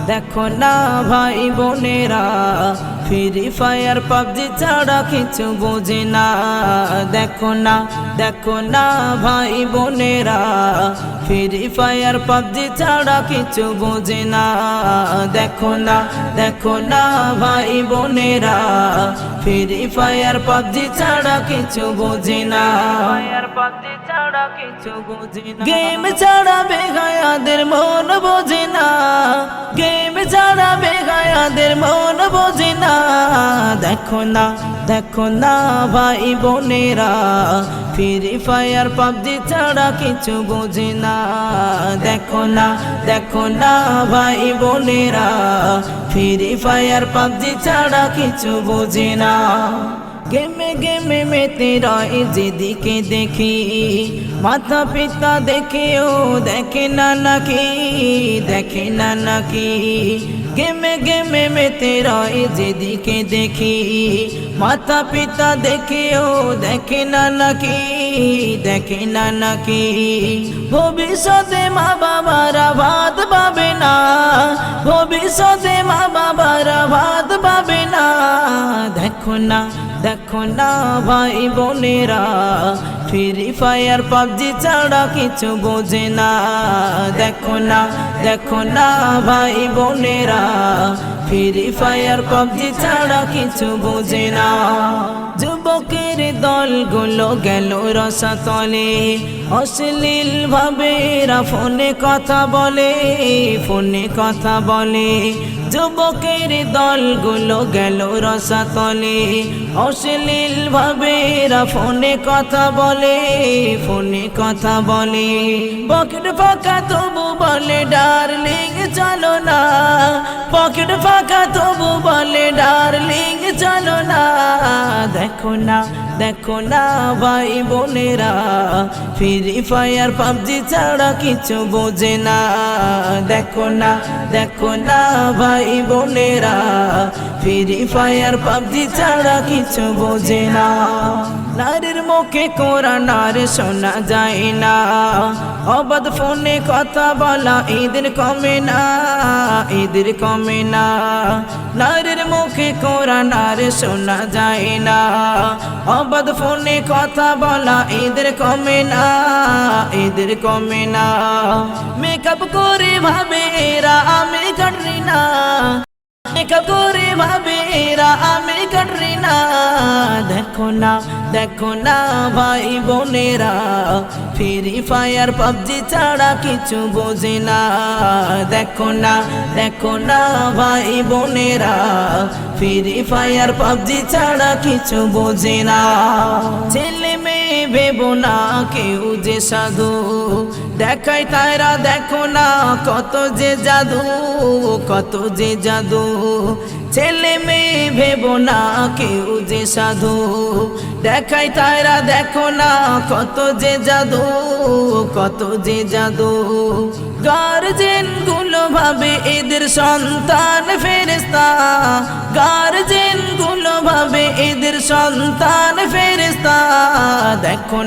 দেখো না ভাই বোনেরা, ফ্রি ফায়ার পাবজি ছাড়া কিছু বোঝে না। দেখো না ভাই বোনেরা, ফ্রি ফায়ার পাবজি ছাড়া কিছু বোঝে না। দেখো না ভাই বোনেরা, ফ্রি ফায়ার পাবজি ছাড়া কিছু বোঝে না। গেম ছাড়া বেগায়াদের মন বোঝে না, গেম ছাড়া বেগায়াদের মন বোঝে না। দেখো না ভাই বোনেরা, ফ্রি ফায়ার পাবজি ছাড়া কিছু বোঝে না। দেখো না ভাই বোনেরা, ফ্রি ফায়ার পাবজি ছাড়া কিছু বোঝে না। গেমে মেতে রয় যেদিকে দেখি, মাতা পিতা দেখেও দেখে না নাকি। গেমে মেতে রয় যেদিকে দেখি, মাতা পিতা দেখেও দেখে না নাকি। ভবিষ্যতে মা বাবারা ভাত পাবে না, ভবিষ্যতে মা বাবারা ভাত পাবে না। দেখো না ভাই বোনেরা, ফ্রি ফায়ার পাবজি ছাড়া কিছু বোঝে না। দেখো না ভাই বোনেরা, ফ্রি ফায়ার পাবজি ছাড়া কিছু বোঝে না। যুবকের দলগুলো গেল রসাতলে, অশ্লীল ভাবে এরা ফোনে কথা বলে। যুবকের দলগুলো গেল রসাতলে, অশ্লীল ভাবে এরা ফোনে কথা বলে। পকেট ফাঁকা তবু বলে ডার্লিং চলো না, পকেট ফাঁকা তবু বলে ডার্লিং চলো না। দেখো না ভাই বোনেরা, ফ্রি ফায়ার পাবজি ছাড়া কিছু বোঝে না। দেখো না ভাই বোনেরা, ফ্রি ফায়ার পাবজি ছাড়া কিছু বোঝে না। নারীর মুখে কোরআন আর শোনা যায় না, অবাধ ফোনে কথা বলা এদের কমে না। নারীর মুখে কোরআন আর শোনা যায় না, অবাধ ফোনে কথা বলা এদের কমে না। মেকআপ করে ভাবে এরা আমি ক্যাটরিনা, মেকআপ করে ভাবে এরা আমি ক্যাটরিনা। দেখো না ভাই বোনেরা, ফ্রি ফায়ার পাবজি ছাড়া কিছু বোঝে না। দেখো না ভাই বোনেরা, ফ্রি ফায়ার পাবজি ছাড়া কিছু বোঝে না। ছেলে মেয়ে ভেবো না কেউ যে সাধু, দেখায় তারা দেখো না কত যে জাদু। ছেলে মেয়ে ভেবো না কেউ যে সাধু, দেখায় তারা দেখো না কত যে জাদু। গার্জেন গুলো ভাবে এদের সন্তান ফেরেশতা, গার্জেন গুলো ভাবে এদের সন্তান ফেরেশতা। দেখো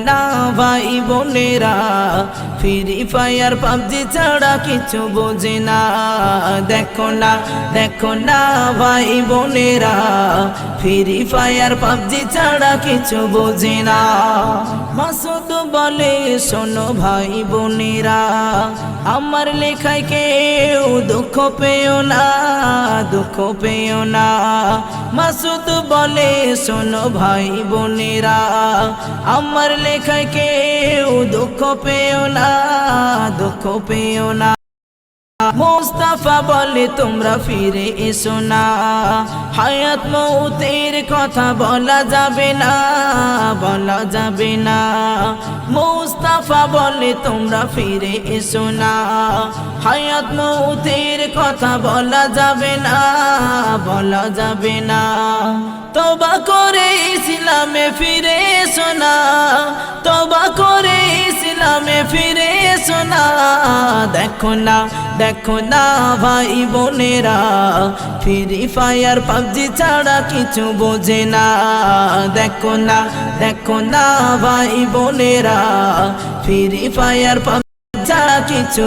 না ভাই বোনেরা, ফ্রি ফায়ার পাবজি ছাড়া কিছু বোঝে না। দেখো না ভাই বোনেরা, ফ্রি ফায়ার পাবজি ছাড়া কিছু বোঝে না। মাসুদ বলে শোনো ভাই বোনেরা, আমার লেখায় কেউ দুঃখ পেও না। মাসুদ বলে শোনো ভাই বোনেরা, আমার লেখায় কেউ দুঃখ পেও না। মুস্তাফা বলে তোমরা ফিরে এসো না, হায়াত মৌতের কথা বলা যাবে না। মুস্তাফা বলে তোমরা ফিরে এসো না, হায়াত মৌতের কথা বলা যাবে না। তওবা করে ইসলামে ফিরে এসো না, তওবা করে ইসলামে ফিরে এসো না। দেখো না ভাই বোনেরা, ফ্রি ফায়ার পাবজি ছাড়া কিছু বোঝে না। দেখো না ভাই বোনেরা, ফ্রি ফায়ার পাবজি ছাড়া কিছু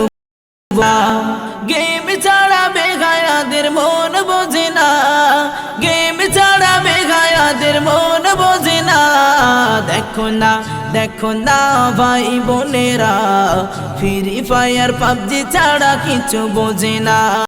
গেম ছাড়া বেগায়াদের মন বোঝে না, গেম ছাড়া বেগায়াদের মন বোঝে না। দেখো না দেখো না ভাই বোনেরা, ফ্রি ফায়ার পাবজি ছাড়া কিছু বোঝে না।